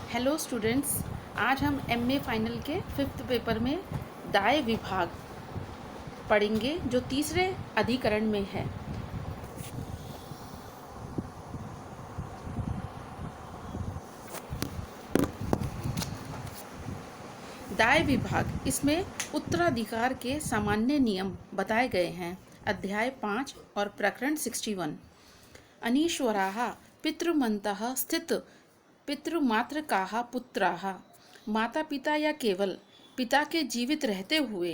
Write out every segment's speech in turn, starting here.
Hello students, आज हम MA final के 5th पेपर में दाय विभाग पढ़ेंगे जो तीसरे अधिकरण में है। दाय विभाग, इसमें उत्तराधिकार के सामान्य नियम बताए गए हैं। अध्याय 5 और प्रकरण 61। अनीश्वराः पितृमन्तः स्थित पितृमात्रकाः पुत्राः। माता पिता या केवल पिता के जीवित रहते हुए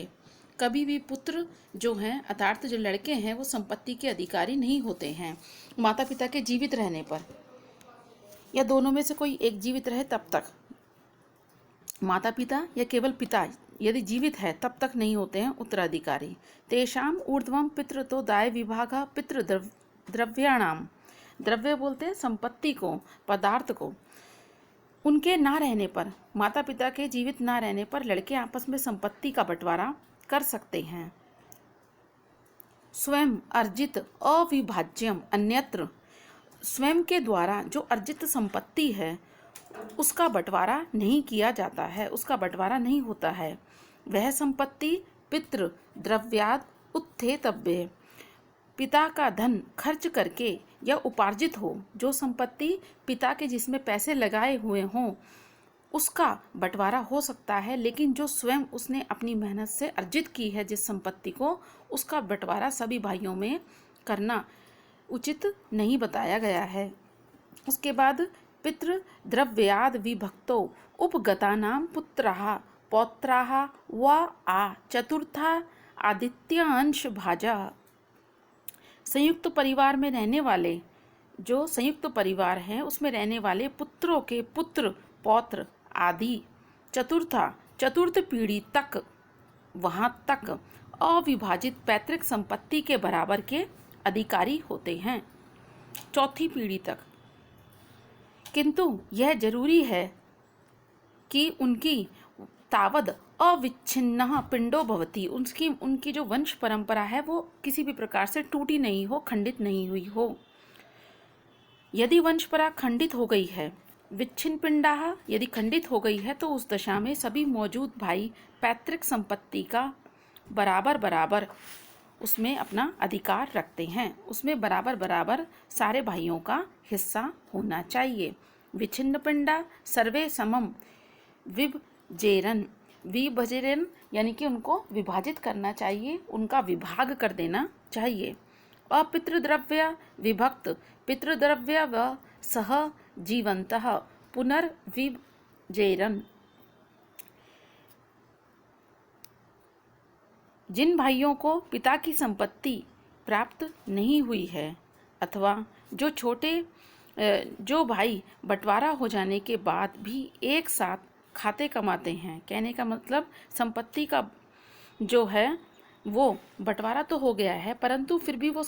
कभी भी पुत्र जो हैं अर्थात जो लड़के हैं वो संपत्ति के अधिकारी नहीं होते हैं। माता पिता के जीवित रहने पर या दोनों में से कोई एक जीवित रहे तब तक, माता पिता या केवल पिता यदि जीवित है तब तक नहीं होते हैं उत्तराधिकारी। तेषाम ऊर्ध्वम पितृ तो दाय विभाग पितृ द्रव्याणाम, द्रव्य बोलते हैं संपत्ति को, पदार्थ को। उनके ना रहने पर, माता पिता के जीवित ना रहने पर लड़के आपस में संपत्ति का बंटवारा कर सकते हैं। स्वयं अर्जित अविभाज्यम अन्यत्र, स्वयं के द्वारा जो अर्जित संपत्ति है उसका बंटवारा नहीं किया जाता है, उसका बंटवारा नहीं होता है। वह संपत्ति पितृ द्रव्याद उत्थेतव्य, पिता का धन खर्च करके या उपार्जित हो, जो संपत्ति पिता के जिसमें पैसे लगाए हुए हों उसका बंटवारा हो सकता है, लेकिन जो स्वयं उसने अपनी मेहनत से अर्जित की है जिस संपत्ति को, उसका बंटवारा सभी भाइयों में करना उचित नहीं बताया गया है। उसके बाद पितृ द्रव्याद विभक्तो उपगतानां पुत्राः पौत्राः व आ चतुर्था आदित्यांश भाजा। संयुक्त परिवार में रहने वाले, जो संयुक्त परिवार हैं उसमें रहने वाले पुत्रों के पुत्र पौत्र आदि चतुर्थ पीढ़ी तक, वहाँ तक अविभाजित पैतृक संपत्ति के बराबर के अधिकारी होते हैं, चौथी पीढ़ी तक। किंतु यह जरूरी है कि उनकी तावद अविच्छिन्न पिंडो भवति, उनकी जो वंश परंपरा है वो किसी भी प्रकार से टूटी नहीं हो, खंडित नहीं हुई हो। यदि वंशपरा खंडित हो गई है, विच्छिन्न पिंडाः यदि खंडित हो गई है, तो उस दशा में सभी मौजूद भाई पैतृक संपत्ति का बराबर बराबर उसमें अपना अधिकार रखते हैं, उसमें बराबर बराबर सारे भाइयों का हिस्सा होना चाहिए। विच्छिन्न पिंडा सर्वे समम विभजेरन यानी कि उनको विभाजित करना चाहिए, उनका विभाग कर देना चाहिए। अपितृद्रव्य विभक्त पितृद्रव्य व सह जीवंतः पुनर्विभजेरन, जिन भाइयों को पिता की संपत्ति प्राप्त नहीं हुई है अथवा जो भाई बंटवारा हो जाने के बाद भी एक साथ खाते कमाते हैं, कहने का मतलब संपत्ति का जो है वो बंटवारा तो हो गया है परंतु फिर भी वो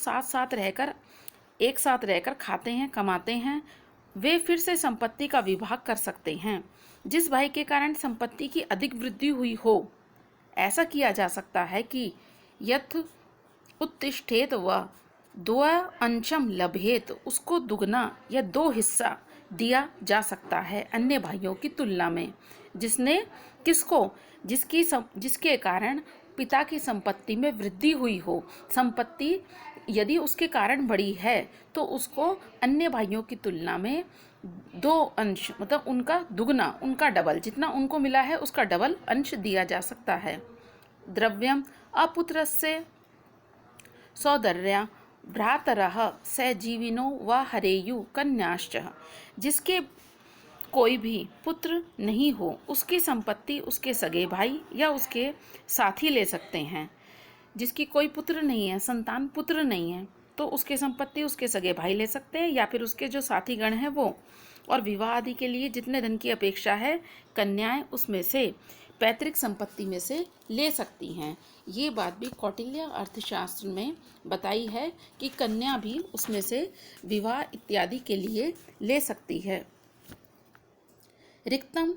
एक साथ रहकर खाते हैं, कमाते हैं, वे फिर से संपत्ति का विभाग कर सकते हैं। जिस भाई के कारण संपत्ति की अधिक वृद्धि हुई हो, ऐसा किया जा सकता है कि यथ उत्तिष्ठेत व दो अंशम लभेत, उसको दुगना या 2 हिस्सा दिया जा सकता है अन्य भाइयों की तुलना में, जिसके कारण पिता की संपत्ति में वृद्धि हुई हो। संपत्ति यदि उसके कारण बढ़ी है तो उसको अन्य भाइयों की तुलना में 2 अंश मतलब उनका दुगना, उनका डबल, जितना उनको मिला है उसका डबल अंश दिया जा सकता है। द्रव्यम अपुत्रस्य सौदर्या भ्रातरः सजीविनो व हरेयु कन्याश्च, जिसके कोई भी पुत्र नहीं हो उसकी संपत्ति उसके सगे भाई या उसके साथी ले सकते हैं। जिसकी कोई पुत्र नहीं है, संतान पुत्र नहीं है, तो उसकी संपत्ति उसके सगे भाई ले सकते हैं या फिर उसके जो साथी गण हैं वो। और विवाह आदि के लिए जितने धन की अपेक्षा है कन्याएं उसमें से पैतृक संपत्ति में से ले सकती हैं। ये बात भी कौटिल्य अर्थशास्त्र में बताई है कि कन्या भी उसमें से विवाह इत्यादि के लिए ले सकती है। रिक्तम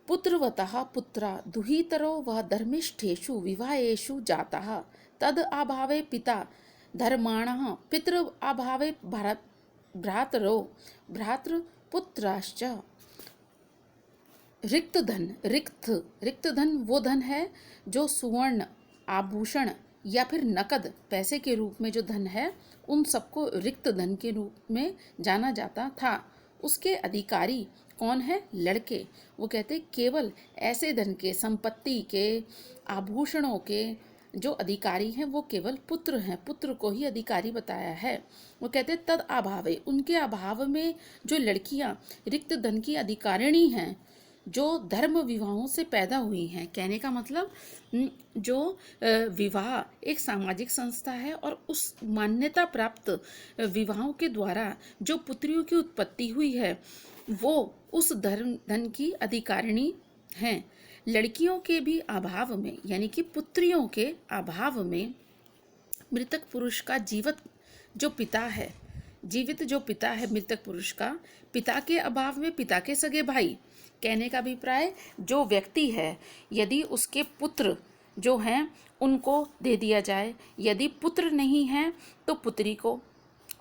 पुत्रवतः पुत्रा दुहितरो व धर्मिष्ठेषु विवाहेषु जातः तद अभावे पिता धर्माणः पितृ अभावे भ्रातरो भ्रातृपुत्राश्च। रिक्त धन, रिक्त धन वो धन है जो सुवर्ण, आभूषण या फिर नकद पैसे के रूप में जो धन है, उन सबको रिक्त धन के रूप में जाना जाता था। उसके अधिकारी कौन है? लड़के। वो कहते केवल ऐसे धन के, संपत्ति के, आभूषणों के जो अधिकारी हैं वो केवल पुत्र हैं, पुत्र को ही अधिकारी बताया है। वो कहते तद अभावे, उनके अभाव में जो लड़कियां रिक्त धन की अधिकारिणी हैं, जो धर्म विवाहों से पैदा हुई हैं। कहने का मतलब जो विवाह एक सामाजिक संस्था है और उस मान्यता प्राप्त विवाहों के द्वारा जो पुत्रियों की उत्पत्ति हुई है वो उस धन की अधिकारिणी हैं। लड़कियों के भी अभाव में, यानी कि पुत्रियों के अभाव में मृतक पुरुष का जीवित जो पिता है मृतक पुरुष का, पिता के अभाव में पिता के सगे भाई। कहने का अभिप्राय, जो व्यक्ति है यदि उसके पुत्र जो हैं उनको दे दिया जाए, यदि पुत्र नहीं है तो पुत्री को,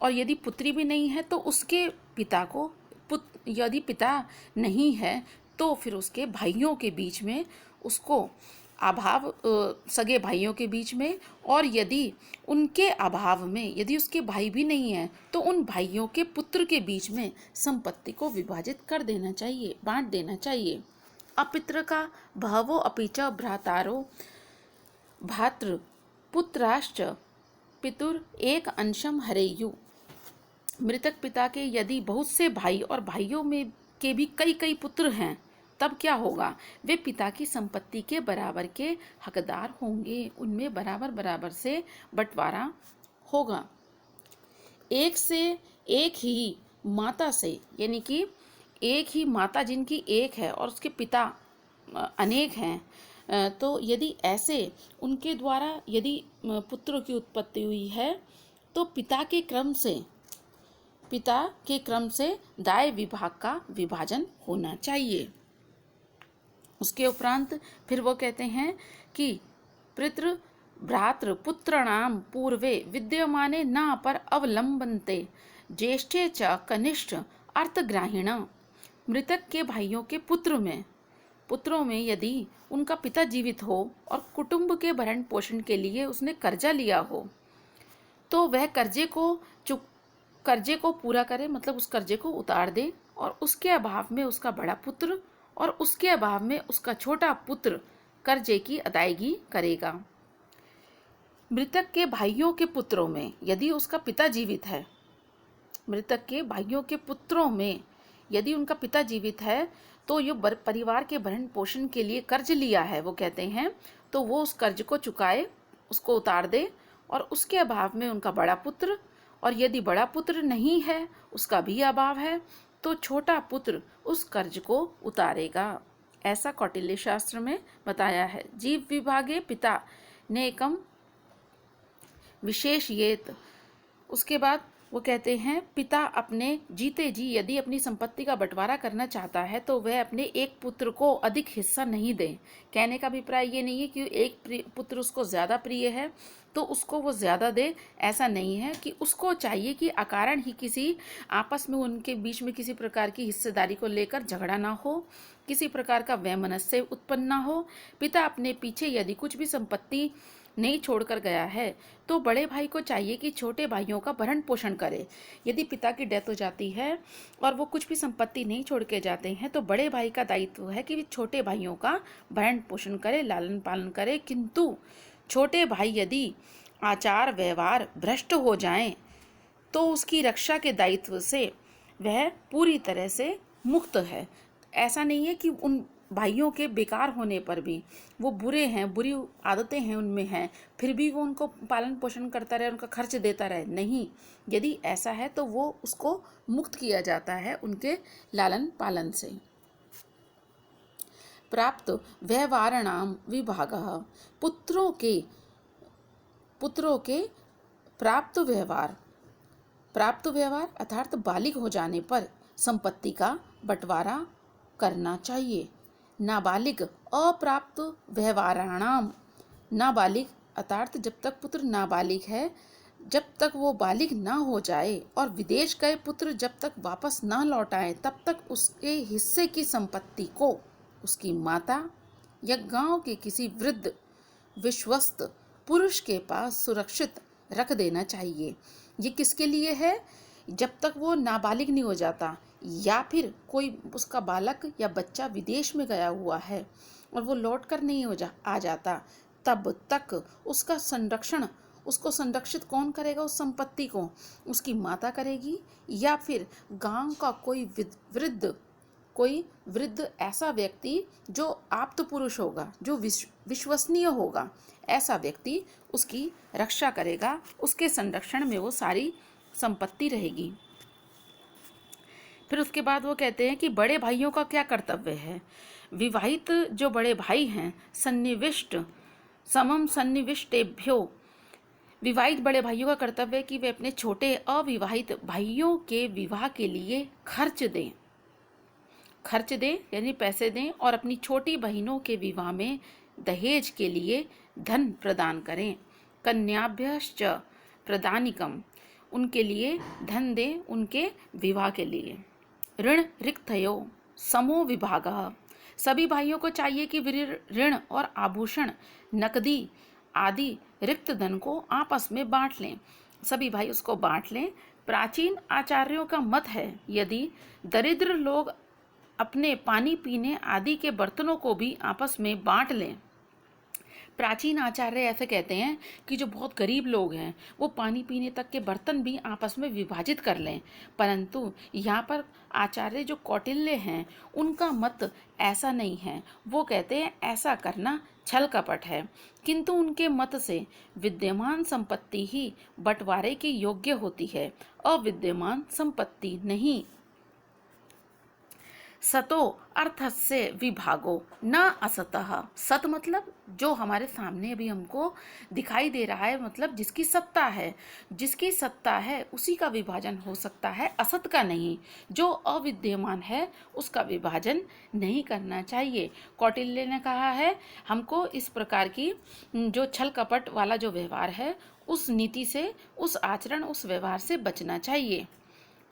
और यदि पुत्री भी नहीं है तो उसके पिता को, यदि पिता नहीं है तो फिर उसके भाइयों के बीच में उसको अभाव, सगे भाइयों के बीच में, और यदि उनके अभाव में यदि उसके भाई भी नहीं है तो उन भाइयों के पुत्र के बीच में संपत्ति को विभाजित कर देना चाहिए, बांट देना चाहिए। अपित्र का भावो अपिच भ्रातारो भातृ पुत्राश्च पितुर एक अंशम हरेयु। मृतक पिता के यदि बहुत से भाई और भाइयों में के भी कई कई पुत्र हैं, तब क्या होगा? वे पिता की संपत्ति के बराबर के हकदार होंगे, उनमें बराबर बराबर से बंटवारा होगा। एक से एक ही माता से, यानी कि एक ही माता जिनकी एक है और उसके पिता अनेक हैं, तो यदि ऐसे उनके द्वारा यदि पुत्रों की उत्पत्ति हुई है तो पिता के क्रम से दाय विभाग का विभाजन होना चाहिए। उसके उपरांत फिर वो कहते हैं कि पितृ भ्रातृ पुत्रणाम पूर्वे विद्यमाने न पर अवलंबन्ते ज्येष्ठे च कनिष्ठ अर्थग्राहिण। मृतक के भाइयों के पुत्रों में यदि उनका पिता जीवित हो और कुटुंब के भरण पोषण के लिए उसने कर्जा लिया हो, तो वह कर्जे को पूरा करे, मतलब उस कर्जे को उतार दे, और उसके अभाव में उसका बड़ा पुत्र और उसके अभाव में उसका छोटा पुत्र कर्जे की अदायगी करेगा। मृतक के भाइयों के पुत्रों में यदि उसका पिता जीवित है, मृतक के भाइयों के पुत्रों में यदि उनका पिता जीवित है तो ये परिवार के भरण पोषण के लिए कर्ज लिया है, वो कहते हैं, तो वो उस कर्ज को चुकाए, उसको उतार दे, और उसके अभाव में उनका बड़ा पुत्र, और यदि बड़ा पुत्र नहीं है, उसका भी अभाव है, तो छोटा पुत्र उस कर्ज को उतारेगा। ऐसा कौटिल्य शास्त्र में बताया है। जीव विभागे पिता नेकम विशेषयेत। उसके बाद वो कहते हैं पिता अपने जीते जी यदि अपनी संपत्ति का बंटवारा करना चाहता है तो वह अपने एक पुत्र को अधिक हिस्सा नहीं दे। कहने का अभिप्राय ये नहीं है कि एक पुत्र उसको ज़्यादा प्रिय है तो उसको वो ज़्यादा दे, ऐसा नहीं है। कि उसको चाहिए कि अकारण ही किसी आपस में उनके बीच में किसी प्रकार की हिस्सेदारी को लेकर झगड़ा ना हो, किसी प्रकार का वैमनस्य उत्पन्न ना हो। पिता अपने पीछे यदि कुछ भी संपत्ति नहीं छोड़कर गया है तो बड़े भाई को चाहिए कि छोटे भाइयों का भरण पोषण करे। यदि पिता की डेथ हो जाती है और वो कुछ भी संपत्ति नहीं छोड़ के जाते हैं तो बड़े भाई का दायित्व है कि वे छोटे भाइयों का भरण पोषण करे, लालन पालन करे। किंतु छोटे भाई यदि आचार व्यवहार भ्रष्ट हो जाएं तो उसकी रक्षा के दायित्व से वह पूरी तरह से मुक्त है। ऐसा नहीं है कि उन भाइयों के बेकार होने पर भी वो बुरे हैं, बुरी आदतें हैं उनमें हैं, फिर भी वो उनको पालन पोषण करता रहे, उनका खर्च देता रहे, नहीं। यदि ऐसा है तो वो उसको मुक्त किया जाता है उनके लालन पालन से। प्राप्त व्यवहाराणाम विभागः। पुत्रों के प्राप्त व्यवहार अर्थात बालिग हो जाने पर संपत्ति का बंटवारा करना चाहिए। नाबालिग अप्राप्त व्यवहाराणाम। नाबालिग अर्थात जब तक पुत्र नाबालिग है, जब तक वो बालिग ना हो जाए और विदेश गए पुत्र जब तक वापस ना लौट आए तब तक उसके हिस्से की संपत्ति को उसकी माता या गांव के किसी वृद्ध विश्वस्त पुरुष के पास सुरक्षित रख देना चाहिए। ये किसके लिए है? जब तक वो नाबालिग नहीं हो जाता या फिर कोई उसका बालक या बच्चा विदेश में गया हुआ है और वो लौट कर नहीं आ जाता, तब तक उसका संरक्षण, उसको संरक्षित कौन करेगा? उस संपत्ति को उसकी माता करेगी या फिर गांव का कोई वृद्ध ऐसा व्यक्ति जो आप्त पुरुष होगा, जो विश्वसनीय होगा, ऐसा व्यक्ति उसकी रक्षा करेगा, उसके संरक्षण में वो सारी संपत्ति रहेगी। फिर उसके बाद वो कहते हैं कि बड़े भाइयों का क्या कर्तव्य है। विवाहित जो बड़े भाई हैं, समम सन्निविष्टेभ्यो, विवाहित बड़े भाइयों का कर्तव्य है कि वे अपने छोटे अविवाहित भाइयों के विवाह के लिए खर्च दें यानी पैसे दें, और अपनी छोटी बहनों के विवाह में दहेज के लिए धन प्रदान करें। कन्याभ्यश्च प्रदानिकम, उनके लिए धन दें उनके विवाह के लिए। ऋण रिक्तयो समो विभागः, सभी भाइयों को चाहिए कि वे ऋण और आभूषण, नकदी आदि रिक्त धन को आपस में बांट लें। सभी भाई उसको बांट लें। प्राचीन आचार्यों का मत है यदि दरिद्र लोग अपने पानी पीने आदि के बर्तनों को भी आपस में बांट लें। प्राचीन आचार्य ऐसे कहते हैं कि जो बहुत गरीब लोग हैं वो पानी पीने तक के बर्तन भी आपस में विभाजित कर लें, परंतु यहाँ पर आचार्य जो कौटिल्य हैं उनका मत ऐसा नहीं है। वो कहते हैं ऐसा करना छल कपट है, किंतु उनके मत से विद्यमान संपत्ति ही बंटवारे के योग्य होती है, अविद्यमान संपत्ति नहीं। सतो अर्थस्य विभागो न असतः, सत मतलब जो हमारे सामने अभी हमको दिखाई दे रहा है, मतलब जिसकी सत्ता है उसी का विभाजन हो सकता है, असत का नहीं। जो अविद्यमान है उसका विभाजन नहीं करना चाहिए। कौटिल्य ने कहा है हमको इस प्रकार की जो छल कपट वाला जो व्यवहार है उस नीति से, उस आचरण, उस व्यवहार से बचना चाहिए।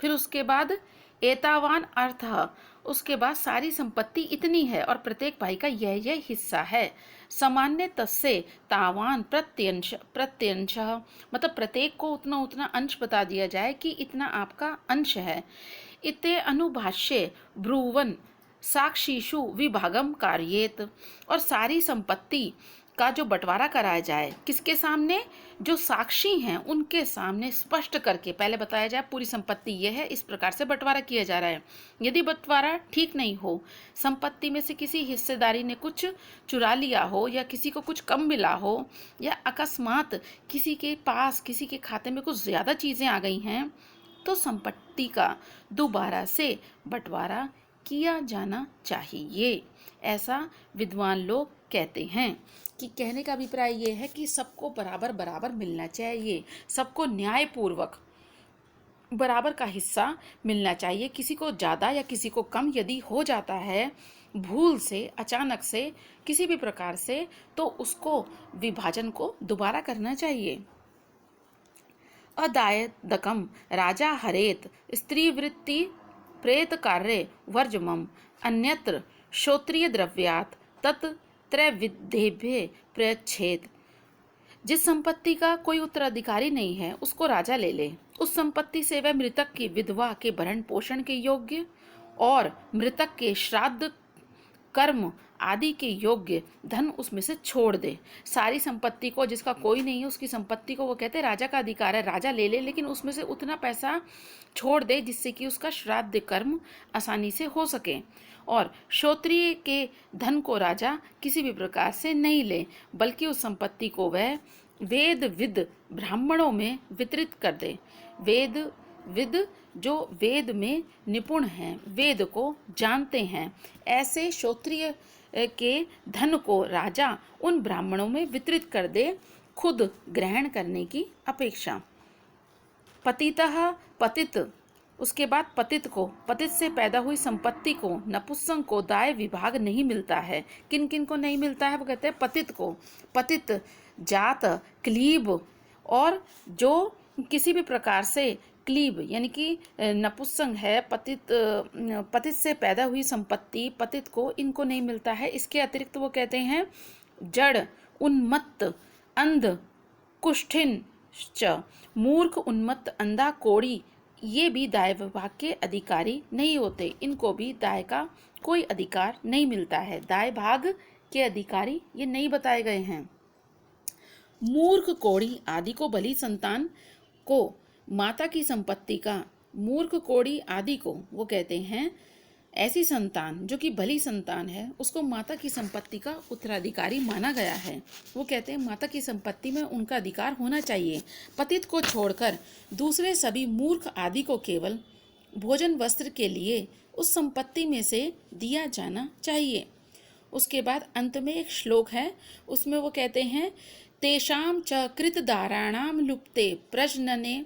फिर उसके बाद एतावान अर्थ, उसके बाद सारी संपत्ति इतनी है और प्रत्येक भाई का यह हिस्सा है। सामान्य तस्से तावान प्रत्यंश, मतलब प्रत्येक को उतना उतना अंश बता दिया जाए कि इतना आपका अंश है। इते अनुभाष्ये ब्रुवन साक्षीषु विभागम कार्येत, और सारी संपत्ति का जो बंटवारा कराया जाए किसके सामने? जो साक्षी हैं उनके सामने स्पष्ट करके पहले बताया जाए पूरी संपत्ति यह है, इस प्रकार से बंटवारा किया जा रहा है। यदि बंटवारा ठीक नहीं हो, संपत्ति में से किसी हिस्सेदारी ने कुछ चुरा लिया हो या किसी को कुछ कम मिला हो या अकस्मात किसी के पास, किसी के खाते में कुछ ज़्यादा चीज़ें आ गई हैं, तो संपत्ति का दोबारा से बंटवारा किया जाना चाहिए। ऐसा विद्वान लोग कहते हैं। कि कहने का अभिप्राय ये है कि सबको बराबर बराबर मिलना चाहिए, सबको न्यायपूर्वक बराबर का हिस्सा मिलना चाहिए। किसी को ज़्यादा या किसी को कम यदि हो जाता है भूल से, अचानक से, किसी भी प्रकार से, तो उसको विभाजन को दोबारा करना चाहिए। अदायदकम राजा हरेत स्त्रीवृत्ति प्रेत कार्य वर्जमम अन्यत्र श्रोत्रिय द्रव्यात् तत् त्रैविध्येभ्य प्रच्छेद। जिस संपत्ति का कोई उत्तराधिकारी नहीं है उसको राजा ले ले। उस संपत्ति से वह मृतक की विधवा के भरण पोषण के योग्य और मृतक के श्राद्ध कर्म आदि के योग्य धन उसमें से छोड़ दे। सारी संपत्ति को, जिसका कोई नहीं है उसकी संपत्ति को वो कहते हैं राजा का अधिकार है, राजा ले ले, लेकिन उसमें से उतना पैसा छोड़ दे जिससे कि उसका श्राद्ध कर्म आसानी से हो सके। और क्षत्रिय के धन को राजा किसी भी प्रकार से नहीं ले, बल्कि उस संपत्ति को वह वेद विद ब्राह्मणों में वितरित कर दे। वेद विद जो वेद में निपुण हैं, वेद को जानते हैं, ऐसे क्षत्रिय के धन को राजा उन ब्राह्मणों में वितरित कर दे, खुद ग्रहण करने की अपेक्षा। पतितः पतित, उसके बाद पतित को, पतित से पैदा हुई संपत्ति को, नपुंसक को दाय विभाग नहीं मिलता है। किन किन को नहीं मिलता है? वो कहते हैं पतित को। पतित जात क्लीब और जो किसी भी प्रकार से क्लीब यानी कि नपुंसक है, पतित से पैदा हुई संपत्ति पतित को इनको नहीं मिलता है। इसके अतिरिक्त वो कहते हैं जड़, उन्मत्त, अंध, कुष्ठिन च, मूर्ख, उन्मत्त, अंधा, कोढ़ी, ये भी दाय विभाग के अधिकारी नहीं होते। इनको भी दाय का कोई अधिकार नहीं मिलता है। दाय भाग के अधिकारी ये नहीं बताए गए हैं। मूर्ख, कोढ़ी आदि को भली संतान को माता की संपत्ति का, मूर्ख, कोढ़ी आदि को वो कहते हैं ऐसी संतान जो कि भली संतान है, उसको माता की संपत्ति का उत्तराधिकारी माना गया है। वो कहते हैं माता की संपत्ति में उनका अधिकार होना चाहिए। पतित को छोड़कर दूसरे सभी मूर्ख आदि को केवल भोजन वस्त्र के लिए उस संपत्ति में से दिया जाना चाहिए। उसके बाद अंत में एक श्लोक है, उसमें वो कहते हैं तेषां च कृतदाराणां लुप्ते प्रजनने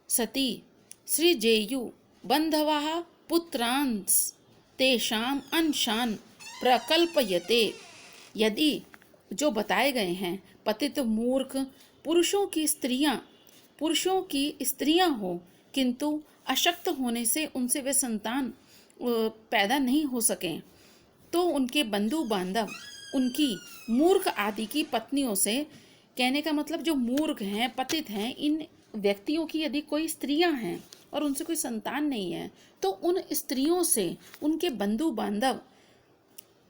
सति सृजेयु बंधवाः पुत्रांस तेषां अंशान प्रकल्पयते। यदि जो बताए गए हैं पतित मूर्ख पुरुषों की स्त्रियां हो, किंतु अशक्त होने से उनसे वे संतान पैदा नहीं हो सकें, तो उनके बंधु बांधव उनकी मूर्ख आदि की पत्नियों से, कहने का मतलब जो मूर्ख हैं, पतित हैं, इन व्यक्तियों की यदि कोई स्त्रियां हैं और उनसे कोई संतान नहीं है, तो उन स्त्रियों से उनके बंधु बांधव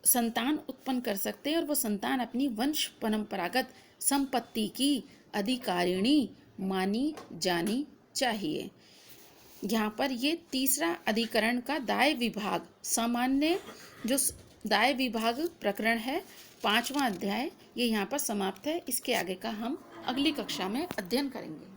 संतान उत्पन्न कर सकते हैं और वो संतान अपनी वंश परंपरागत संपत्ति की अधिकारिणी मानी जानी चाहिए। यहाँ पर ये तीसरा अधिकरण का दाय विभाग, सामान्य जो दाय विभाग प्रकरण है, 5वां अध्याय, ये यहाँ पर समाप्त है। इसके आगे का हम अगली कक्षा में अध्ययन करेंगे।